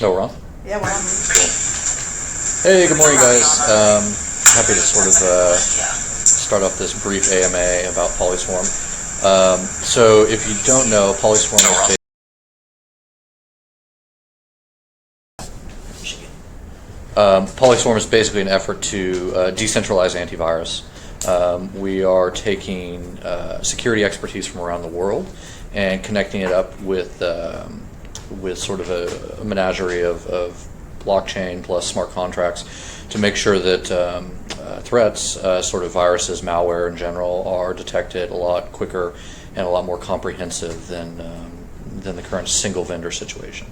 Oh, we're on? Yeah, we're on. Hey, good morning, guys. Happy to sort of start off this brief AMA about PolySwarm. So if you don't know, PolySwarm is basically an effort to decentralize antivirus. We are taking security expertise from around the world and connecting it up with sort of a menagerie of blockchain plus smart contracts to make sure that threats, sort of viruses, malware in general, are detected a lot quicker and a lot more comprehensive than the current single vendor situation.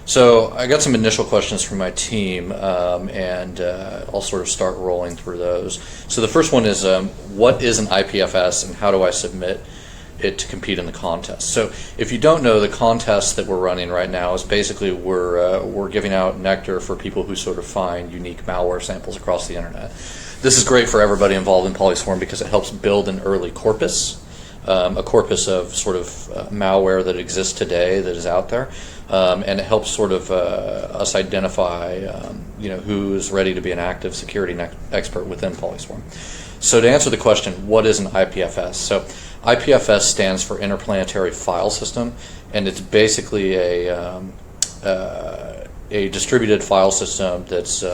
So I got some initial questions from my team, and I'll sort of start rolling through those. So the first one is, what is an IPFS and how do I submit it to compete in the contest? So if you don't know, the contest that we're running right now is basically we're giving out nectar for people who sort of find unique malware samples across the internet. This is great for everybody involved in PolySwarm because it helps build an early corpus, a corpus of sort of malware that exists today that is out there, and it helps sort of us identify who's ready to be an active security expert within PolySwarm. So to answer the question, what is an IPFS? So IPFS stands for Interplanetary File System, and it's basically a distributed file system that's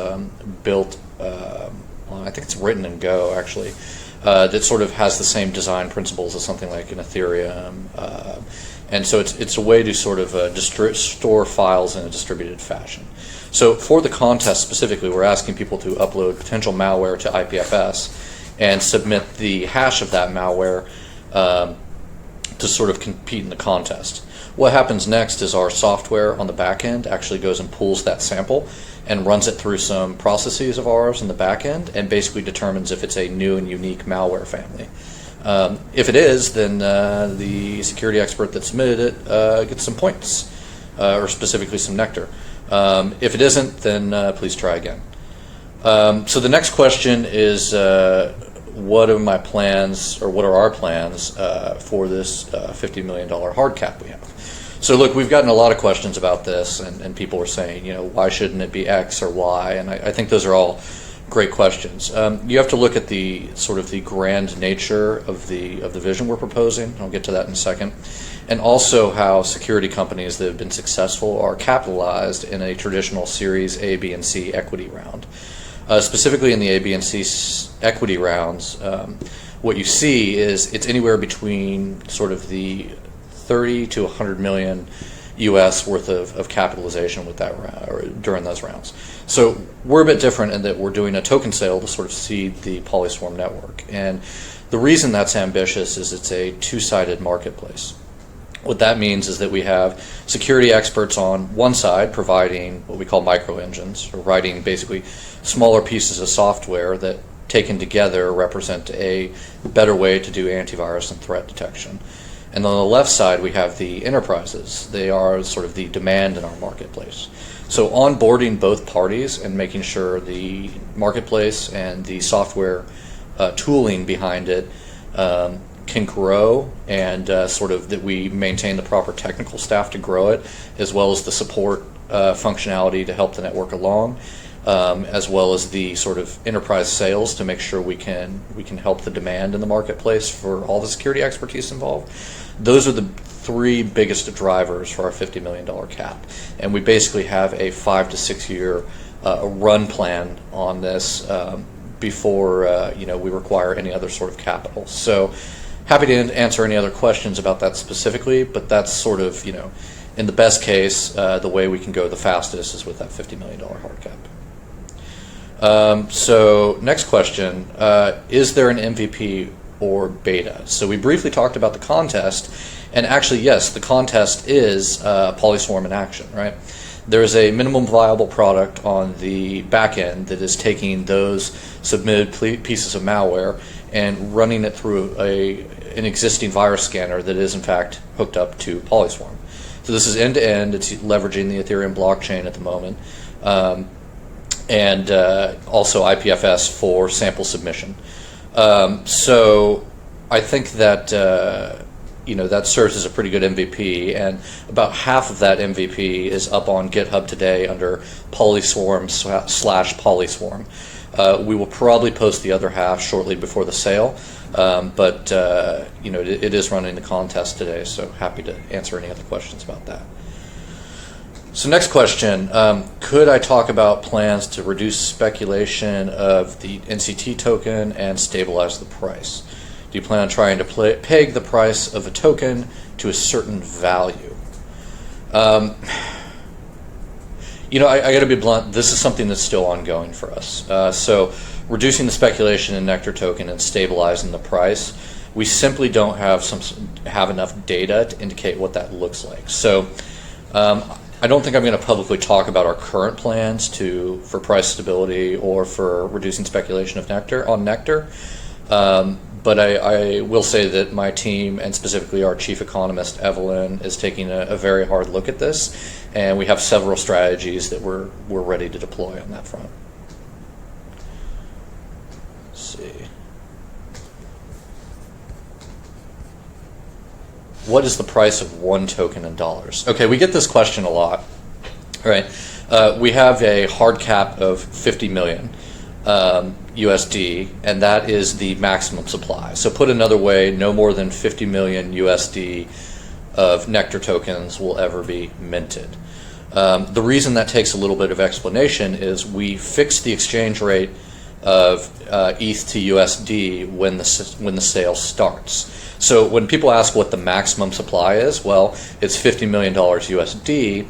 built, I think it's written in Go actually, that sort of has the same design principles as something like an Ethereum, and so it's a way to sort of store files in a distributed fashion. So for the contest specifically, we're asking people to upload potential malware to IPFS and submit the hash of that malware to sort of compete in the contest. What happens next is our software on the back end actually goes and pulls that sample and runs it through some processes of ours in the back end and basically determines if it's a new and unique malware family. If it is, then the security expert that submitted it gets some points, or specifically some nectar. If it isn't, then please try again. So the next question is, what are my plans, or what are our plans for this $50 million hard cap we have? So look, we've gotten a lot of questions about this, and people are saying, why shouldn't it be X or Y? And I think those are all great questions. You have to look at the sort of the grand nature of the vision we're proposing. I'll get to that in a second. And also how security companies that have been successful are capitalized in a traditional Series A, B, and C equity round. Specifically in the A, B, and C equity rounds, what you see is it's anywhere between sort of the 30 to 100 million US worth of capitalization with that round, or during those rounds. So we're a bit different in that we're doing a token sale to sort of seed the PolySwarm network. And the reason that's ambitious is it's a two-sided marketplace. What that means is that we have security experts on one side providing what we call micro engines, or writing basically smaller pieces of software that taken together represent a better way to do antivirus and threat detection. And on the left side we have the enterprises. They are sort of the demand in our marketplace. So onboarding both parties and making sure the marketplace and the software tooling behind it can grow, and sort of that we maintain the proper technical staff to grow it, as well as the support functionality to help the network along, as well as the sort of enterprise sales to make sure we can help the demand in the marketplace for all the security expertise involved. Those are the three biggest drivers for our $50 million cap, and we basically have a 5 to 6 year run plan on this before we require any other sort of capital. So happy to answer any other questions about that specifically, but that's sort of, in the best case, the way we can go the fastest is with that $50 million hard cap. So next question, is there an MVP or beta? So we briefly talked about the contest, and actually, yes, the contest is PolySwarm in action, right? There is a minimum viable product on the back end that is taking those submitted pieces of malware and running it through an existing virus scanner that is in fact hooked up to PolySwarm. So this is end-to-end. It's leveraging the Ethereum blockchain at the moment, and also IPFS for sample submission. So I think that that serves as a pretty good MVP, and about half of that MVP is up on GitHub today under PolySwarm / PolySwarm. We will probably post the other half shortly before the sale, but it is running the contest today, so happy to answer any other questions about that. So next question, could I talk about plans to reduce speculation of the NCT token and stabilize the price? Do you plan on trying to peg the price of a token to a certain value? I got to be blunt, this is something that's still ongoing for us. So reducing the speculation in Nectar token and stabilizing the price, we simply don't have enough data to indicate what that looks like. So I don't think I'm going to publicly talk about our current plans for price stability or for reducing speculation of Nectar. But I will say that my team, and specifically our chief economist, Evelyn, is taking a very hard look at this, and we have several strategies that we're ready to deploy on that front. Let's see. What is the price of one token in dollars? Okay, we get this question a lot. All right, we have a hard cap of 50 million. USD, and that is the maximum supply. So put another way, no more than 50 million USD of Nectar tokens will ever be minted. The reason that takes a little bit of explanation is we fix the exchange rate of ETH to USD when the sale starts. So when people ask what the maximum supply is, well, it's $50 million USD.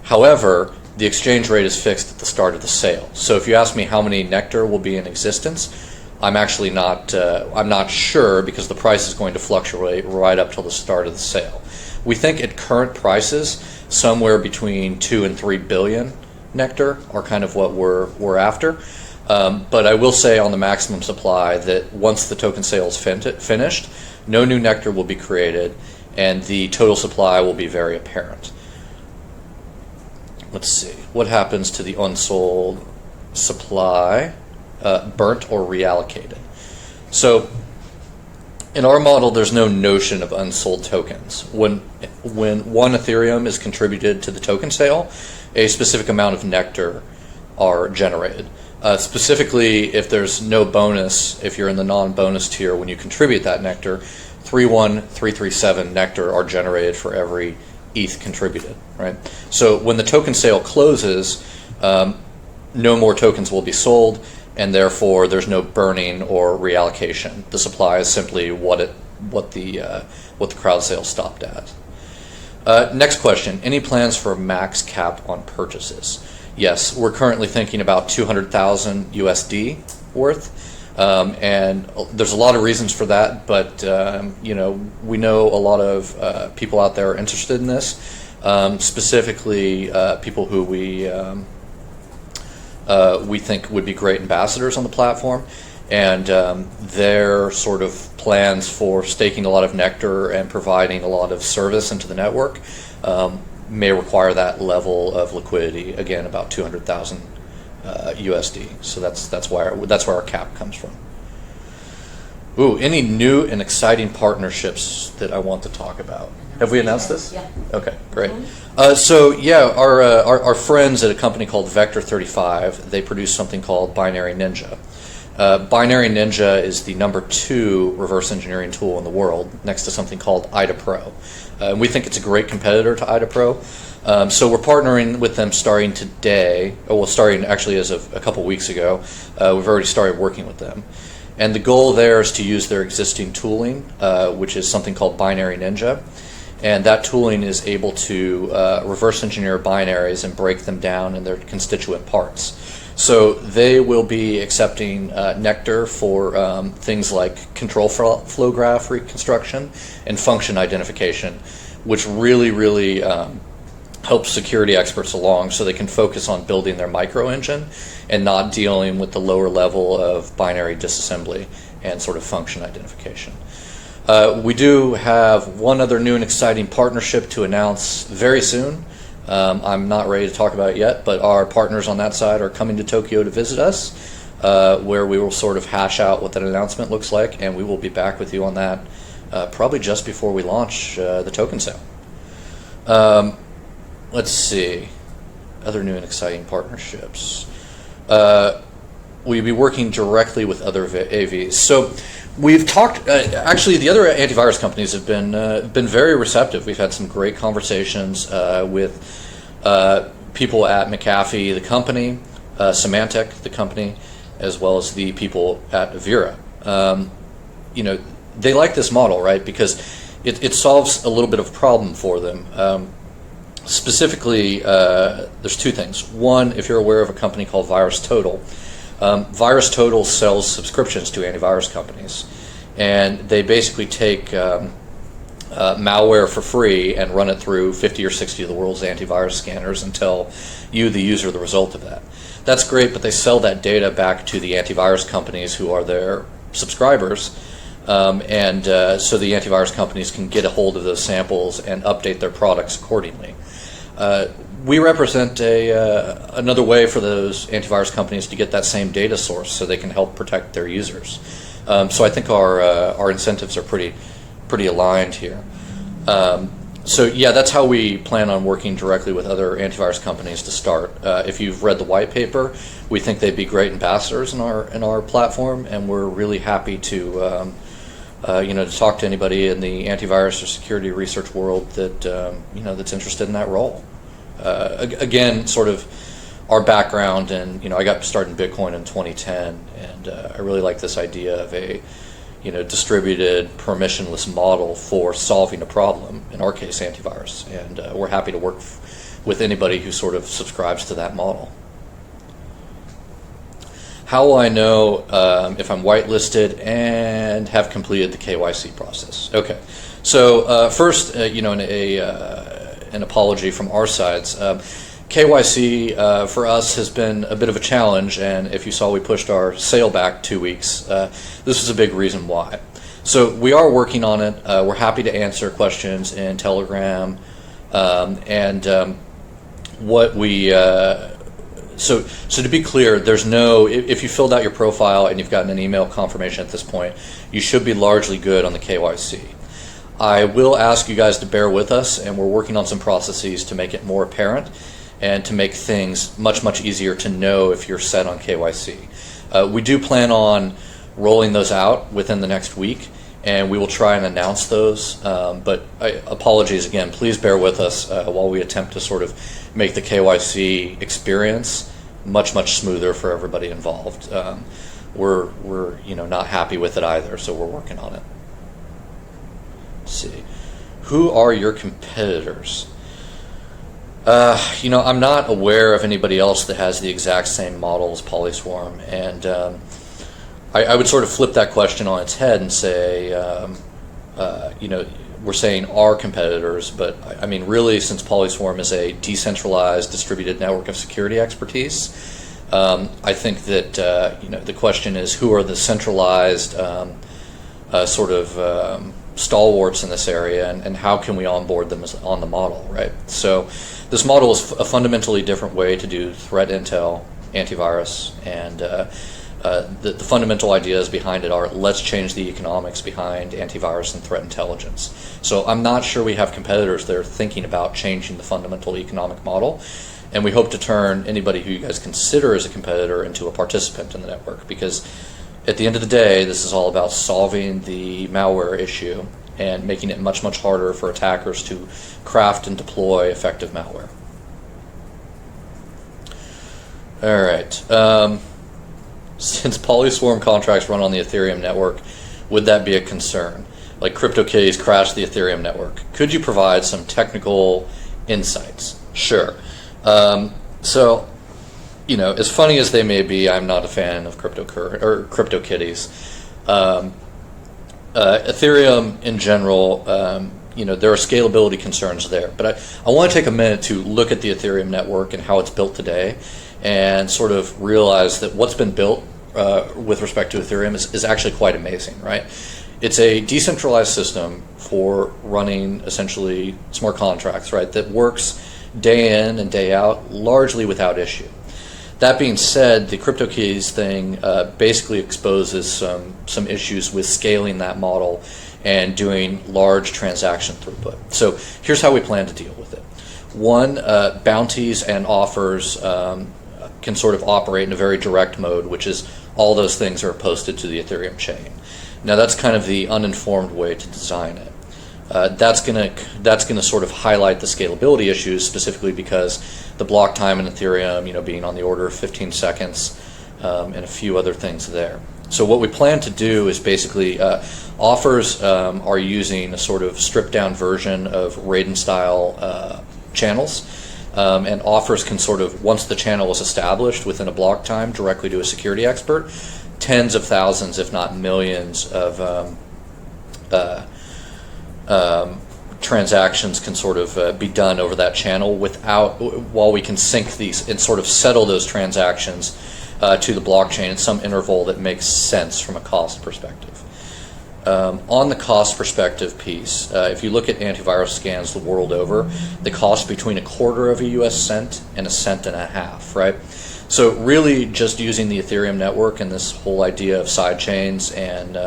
However, the exchange rate is fixed at the start of the sale. So if you ask me how many Nectar will be in existence, I'm actually not sure, because the price is going to fluctuate right up till the start of the sale. We think at current prices, somewhere between 2 and 3 billion Nectar are kind of what we're after. But I will say on the maximum supply that once the token sale is finished, no new Nectar will be created, and the total supply will be very apparent. Let's see, what happens to the unsold supply, burnt or reallocated? So in our model, there's no notion of unsold tokens. When one Ethereum is contributed to the token sale, a specific amount of Nectar are generated. Specifically, if there's no bonus, if you're in the non-bonus tier, when you contribute that Nectar, 31337 Nectar are generated for every ETH contributed, right? So when the token sale closes, no more tokens will be sold, and therefore there's no burning or reallocation. The supply is simply what the crowd sale stopped at. Next question: any plans for a max cap on purchases? Yes, we're currently thinking about 200,000 USD worth. And there's a lot of reasons for that, but we know a lot of people out there are interested in this, specifically people who we think would be great ambassadors on the platform, and their sort of plans for staking a lot of Nectar and providing a lot of service into the network may require that level of liquidity. Again, about 200,000. USD. So that's where our cap comes from. Ooh, any new and exciting partnerships that I want to talk about? Have we announced this? Yeah. Okay, great. Our friends at a company called Vector 35, they produce something called Binary Ninja. Binary Ninja is the #2 reverse engineering tool in the world, next to something called IDA Pro. We think it's a great competitor to IDA Pro. So we're partnering with them starting today, starting actually as of a couple weeks ago. We've already started working with them. And the goal there is to use their existing tooling, which is something called Binary Ninja. And that tooling is able to reverse engineer binaries and break them down in their constituent parts. So they will be accepting Nectar for things like control flow graph reconstruction and function identification, which really helps security experts along so they can focus on building their micro engine and not dealing with the lower level of binary disassembly and sort of function identification. We do have one other new and exciting partnership to announce very soon. I'm not ready to talk about it yet, but our partners on that side are coming to Tokyo to visit us, where we will sort of hash out what that announcement looks like, and we will be back with you on that probably just before we launch the token sale. Let's see, other new and exciting partnerships. We'll be working directly with other AVs. So we've talked, actually the other antivirus companies have been very receptive. We've had some great conversations with people at McAfee, the company, Symantec, the company, as well as the people at Avira. You know, they like this model, right? Because it solves a little bit of a problem for them. Specifically, there's two things. One, if you're aware of a company called VirusTotal, VirusTotal sells subscriptions to antivirus companies, and they basically take malware for free and run it through 50 or 60 of the world's antivirus scanners and tell you, the user, the result of that. That's great, but they sell that data back to the antivirus companies who are their subscribers, so the antivirus companies can get a hold of those samples and update their products accordingly. We represent another way for those antivirus companies to get that same data source so they can help protect their users. So I think our incentives are pretty aligned here. So yeah, that's how we plan on working directly with other antivirus companies to start. If you've read the white paper, we think they'd be great ambassadors in our platform, and we're really happy to to talk to anybody in the antivirus or security research world that that's interested in that role. Again, sort of our background, and I got started in Bitcoin in 2010, and I really like this idea of a distributed, permissionless model for solving a problem. In our case, antivirus, and we're happy to work with anybody who sort of subscribes to that model. How will I know if I'm whitelisted and have completed the KYC process? Okay, so first, an apology from our sides. KYC for us has been a bit of a challenge, and if you saw, we pushed our sale back 2 weeks. This is a big reason why. So we are working on it. We're happy to answer questions in Telegram, what we. So to be clear, there's no, if you filled out your profile and you've gotten an email confirmation at this point, you should be largely good on the KYC. I will ask you guys to bear with us, and we're working on some processes to make it more apparent and to make things much, much easier to know if you're set on KYC. We do plan on rolling those out within the next week, and we will try and announce those, but apologies again, please bear with us while we attempt to sort of make the KYC experience much, much smoother for everybody involved. We're not happy with it either, so we're working on it. Let's see. Who are your competitors? I'm not aware of anybody else that has the exact same model as PolySwarm, and I would sort of flip that question on its head and say, we're saying our competitors, but I mean, really, since PolySwarm is a decentralized, distributed network of security expertise, I think that the question is, who are the centralized stalwarts in this area, and how can we onboard them on the model, right? So this model is a fundamentally different way to do threat intel, antivirus, and the fundamental ideas behind it are, let's change the economics behind antivirus and threat intelligence. So I'm not sure we have competitors that are thinking about changing the fundamental economic model, and we hope to turn anybody who you guys consider as a competitor into a participant in the network, because at the end of the day, this is all about solving the malware issue and making it much, much harder for attackers to craft and deploy effective malware. All right. Since PolySwarm contracts run on the Ethereum network, would that be a concern? Like crypokitties crash the Ethereum network. Could you provide some technical insights? Sure. So, as funny as they may be, I'm not a fan of crypokitties. Ethereum in general, there are scalability concerns there. But I want to take a minute to look at the Ethereum network and how it's built today, and sort of realize that what's been built with respect to Ethereum is actually quite amazing, right? It's a decentralized system for running essentially smart contracts, right, that works day in and day out largely without issue. That being said, the CryptoKitties thing basically exposes some issues with scaling that model and doing large transaction throughput. So here's how we plan to deal with it. One, bounties and offers can sort of operate in a very direct mode, which is all those things are posted to the Ethereum chain. Now that's kind of the uninformed way to design it. That's gonna sort of highlight the scalability issues, specifically because the block time in Ethereum, being on the order of 15 seconds, and a few other things there. So what we plan to do is basically offers are using a sort of stripped down version of Raiden style channels, and offers can sort of, once the channel is established within a block time, directly to a security expert, tens of thousands, if not millions, of transactions can sort of be done over that channel while we can sync these and sort of settle those transactions to the blockchain in some interval that makes sense from a cost perspective. On the cost perspective piece, if you look at antivirus scans the world over, they cost between 1/4 of a US cent and 1.5 cents, right? So really just using the Ethereum network and this whole idea of side chains and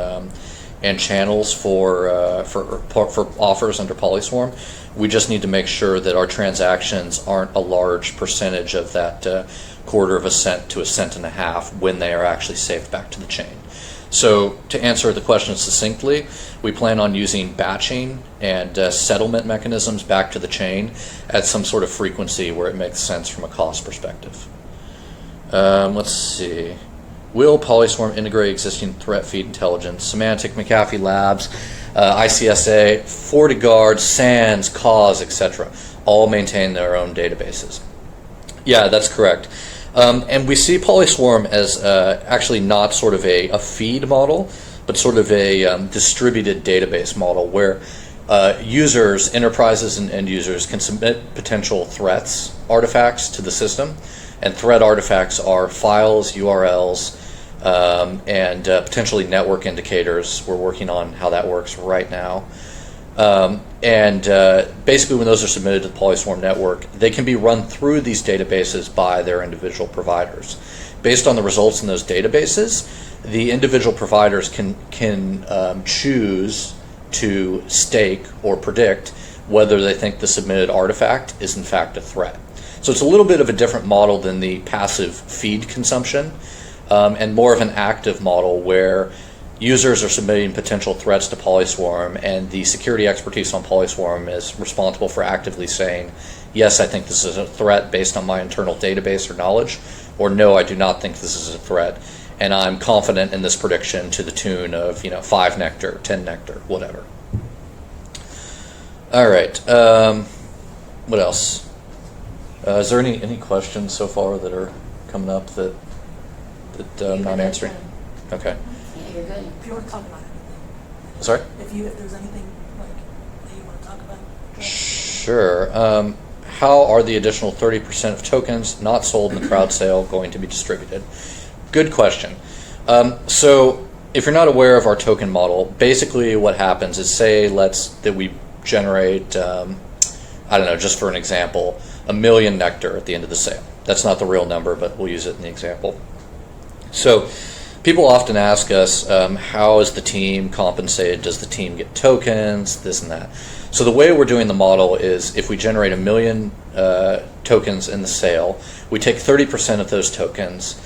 channels for offers under PolySwarm, we just need to make sure that our transactions aren't a large percentage of that 1/4 of a cent to 1.5 cents when they are actually saved back to the chain. So to answer the question succinctly, we plan on using batching and settlement mechanisms back to the chain at some sort of frequency where it makes sense from a cost perspective. Let's see. Will PolySwarm integrate existing threat feed intelligence? Semantic, McAfee Labs, ICSA, FortiGuard, SANS, Cause, etc. all maintain their own databases. Yeah, that's correct. And we see PolySwarm as actually not sort of a feed model, but sort of a distributed database model where users, enterprises, and end users can submit potential threats artifacts to the system. And threat artifacts are files, URLs, and potentially network indicators. We're working on how that works right now. Basically when those are submitted to the PolySwarm network, they can be run through these databases by their individual providers. Based on the results in those databases, the individual providers can choose to stake or predict whether they think the submitted artifact is in fact a threat. So it's a little bit of a different model than the passive feed consumption, and more of an active model where users are submitting potential threats to PolySwarm, and the security expertise on PolySwarm is responsible for actively saying, yes, I think this is a threat based on my internal database or knowledge, or no, I do not think this is a threat, and I'm confident in this prediction to the tune of 5 nectar, 10 nectar, whatever. All right, what else? Is there any questions so far that are coming up that I'm not answering? Okay. Yeah, you're good. If you want to talk about it. Sorry? If there's anything that you want to talk about. Sure. How are the additional 30% of tokens not sold in the crowd sale going to be distributed? Good question. So if you're not aware of our token model, basically what happens is, say that we generate, I don't know, just for an example, 1 million nectar at the end of the sale. That's not the real number, but we'll use it in the example. So people often ask us, how is the team compensated? Does the team get tokens, this and that? So the way we're doing the model is, if we generate 1 million tokens in the sale, we take 30% of those tokens,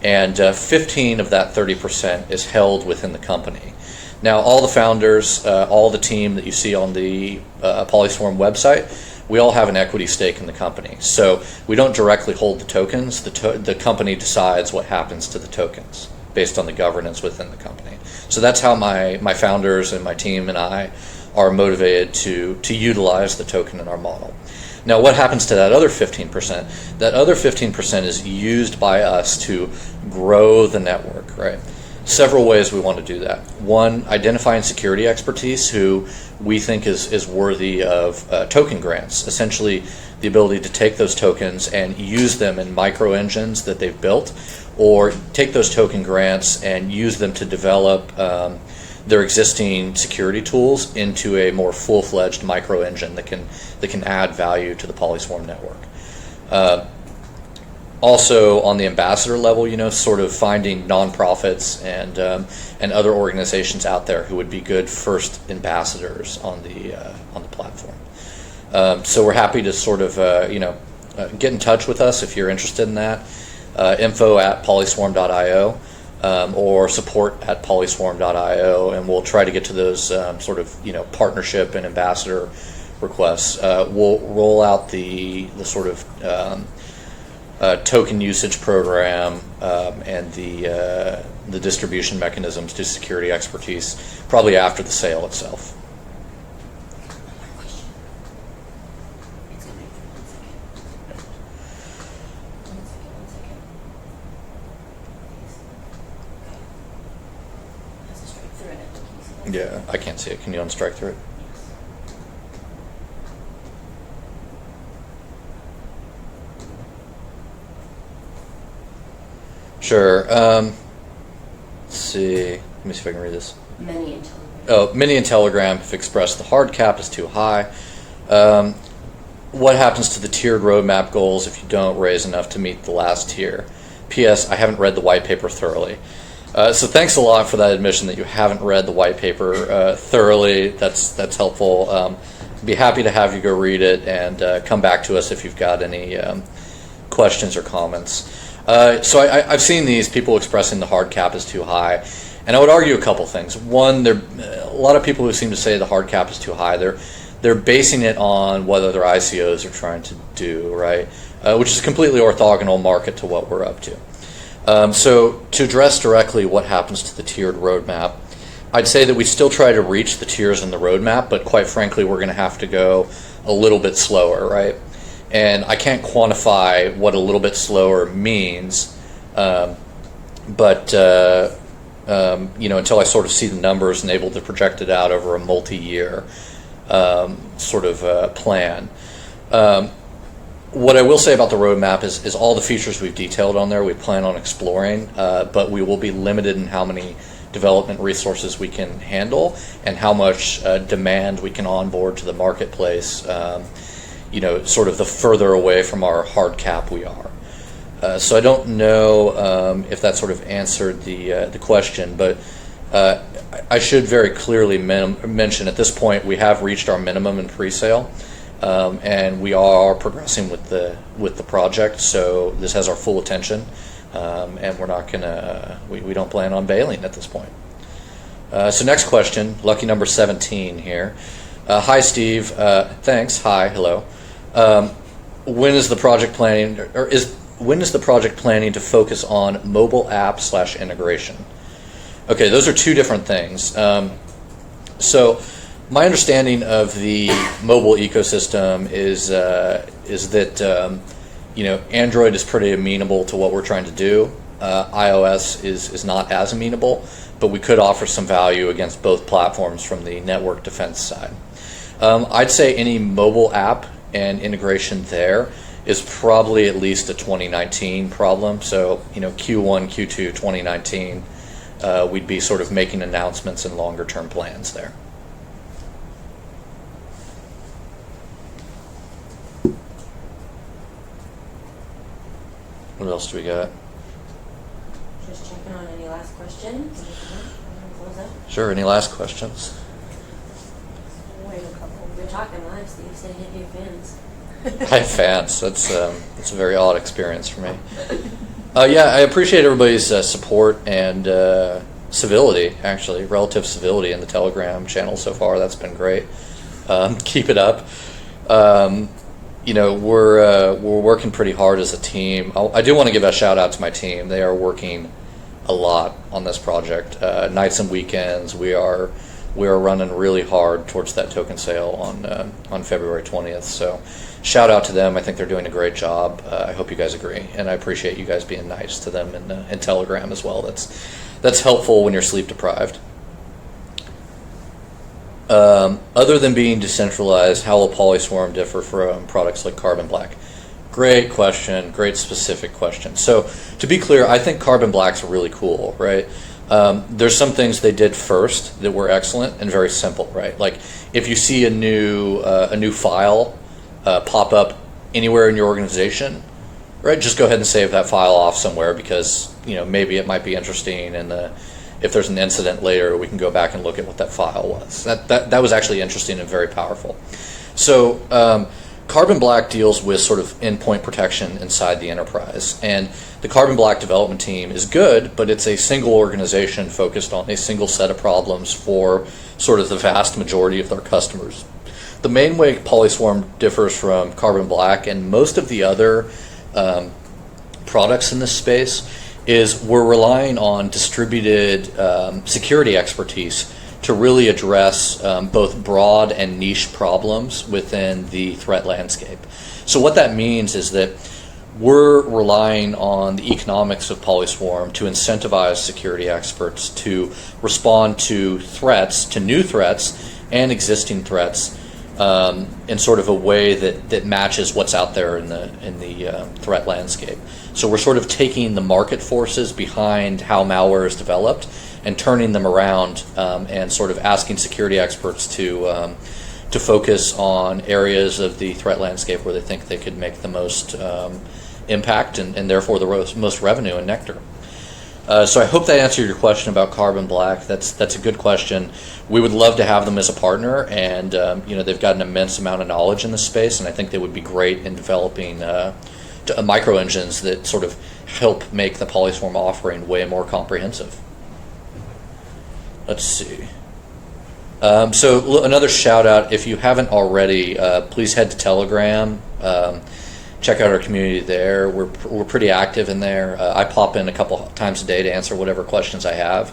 and 15 of that 30% is held within the company. Now, all the founders, all the team that you see on the PolySwarm website, we all have an equity stake in the company. So we don't directly hold the tokens. The company decides what happens to the tokens based on the governance within the company. So that's how my founders and my team and I are motivated to utilize the token in our model. Now, what happens to that other 15%? That other 15% is used by us to grow the network, right? Several ways we want to do that. One, identifying security expertise who we think is worthy of token grants, essentially the ability to take those tokens and use them in micro engines that they've built, or take those token grants and use them to develop their existing security tools into a more full-fledged micro engine that can add value to the PolySwarm network. Also on the ambassador level, sort of finding nonprofits and other organizations out there who would be good first ambassadors on the platform. So we're happy to sort of get in touch with us if you're interested in that. Info@polyswarm.io or support@polyswarm.io, and we'll try to get to those sort of partnership and ambassador requests. We'll roll out the sort of token usage program and the distribution mechanisms to security expertise probably after the sale itself. Yeah, I can't see it. Can you unstrike through it? Sure. Let's see. Let me see if I can read this. Many in Telegram. Oh, Mini and Telegram have expressed the hard cap is too high. What happens to the tiered roadmap goals if you don't raise enough to meet the last tier? P.S. I haven't read the white paper thoroughly. So thanks a lot for that admission that you haven't read the white paper thoroughly. That's helpful. Be happy to have you go read it and come back to us if you've got any questions or comments. So I've seen these people expressing the hard cap is too high, and I would argue a couple things. One, there a lot of people who seem to say the hard cap is too high. They're basing it on what other ICOs are trying to do, right? Which is a completely orthogonal market to what we're up to. So to address directly what happens to the tiered roadmap, I'd say that we still try to reach the tiers in the roadmap, but quite frankly, we're going to have to go a little bit slower, right? And I can't quantify what a little bit slower means, but until I sort of see the numbers and able to project it out over a multi-year sort of plan. What I will say about the roadmap is all the features we've detailed on there we plan on exploring, but we will be limited in how many development resources we can handle and how much demand we can onboard to the marketplace, sort of the further away from our hard cap we are. So I don't know if that sort of answered the question, but I should very clearly mention at this point we have reached our minimum in pre-sale. And we are progressing with the project, so this has our full attention, and we're not gonna we don't plan on bailing at this point. So next question, lucky number 17 here. Hi Steve, thanks. Hi, hello. When is the project planning to focus on mobile app / integration? Okay, those are two different things. So my understanding of the mobile ecosystem is that Android is pretty amenable to what we're trying to do. iOS is not as amenable, but we could offer some value against both platforms from the network defense side. I'd say any mobile app and integration there is probably at least a 2019 problem. So Q1, Q2, 2019, we'd be sort of making announcements and longer term plans there. What else do we got? Just checking on any last questions. Close up. Sure, any last questions? Wait a couple. You're talking live, Steve. Say hey to your fans. I have fans. That's a very odd experience for me. Yeah, I appreciate everybody's support and civility, actually, relative civility in the Telegram channel so far. That's been great. Keep it up. We're working pretty hard as a team. I do want to give a shout out to my team. They are working a lot on this project, nights and weekends. We are running really hard towards that token sale on February 20th. So shout out to them. I think they're doing a great job. I hope you guys agree, and I appreciate you guys being nice to them in Telegram as well. That's helpful when you're sleep deprived. Other than being decentralized, how will PolySwarm differ from products like Carbon Black? Great question, great specific question. So to be clear, I think Carbon Black's really cool, right? There's some things they did first that were excellent and very simple, right? Like if you see a new file pop up anywhere in your organization, Right, just go ahead and save that file off somewhere because maybe it might be interesting, and if there's an incident later, we can go back and look at what that file was. That was actually interesting and very powerful. So Carbon Black deals with sort of endpoint protection inside the enterprise, and the Carbon Black development team is good, but it's a single organization focused on a single set of problems for sort of the vast majority of their customers. The main way PolySwarm differs from Carbon Black and most of the other products in this space is we're relying on distributed security expertise to really address both broad and niche problems within the threat landscape. So what that means is that we're relying on the economics of PolySwarm to incentivize security experts to respond to threats, to new threats and existing threats in sort of a way that matches what's out there in the threat landscape. So we're sort of taking the market forces behind how malware is developed and turning them around and sort of asking security experts to focus on areas of the threat landscape where they think they could make the most impact and therefore the most revenue and nectar. So I hope that answered your question about Carbon Black. That's a good question. We would love to have them as a partner, and they've got an immense amount of knowledge in this space, and I think they would be great in developing micro engines that sort of help make the PolySwarm offering way more comprehensive. Let's see. So another shout out, if you haven't already, please head to Telegram. Check out our community there. We're pretty active in there. I pop in a couple times a day to answer whatever questions I have.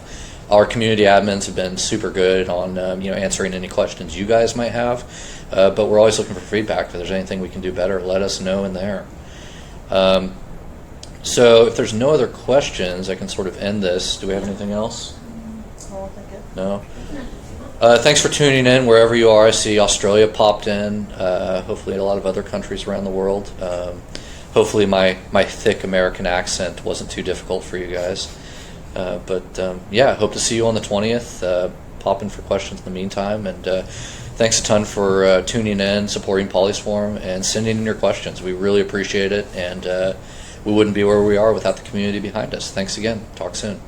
Our community admins have been super good on answering any questions you guys might have. But we're always looking for feedback. If there's anything we can do better, let us know in there. So if there's no other questions, I can sort of end this. Do we have anything else? No? Thanks for tuning in wherever you are. I see Australia popped in, hopefully a lot of other countries around the world. Hopefully my thick American accent wasn't too difficult for you guys. Yeah, hope to see you on the 20th. Pop in for questions in the meantime. And thanks a ton for tuning in, supporting PolySwarm, and sending in your questions. We really appreciate it, and we wouldn't be where we are without the community behind us. Thanks again. Talk soon.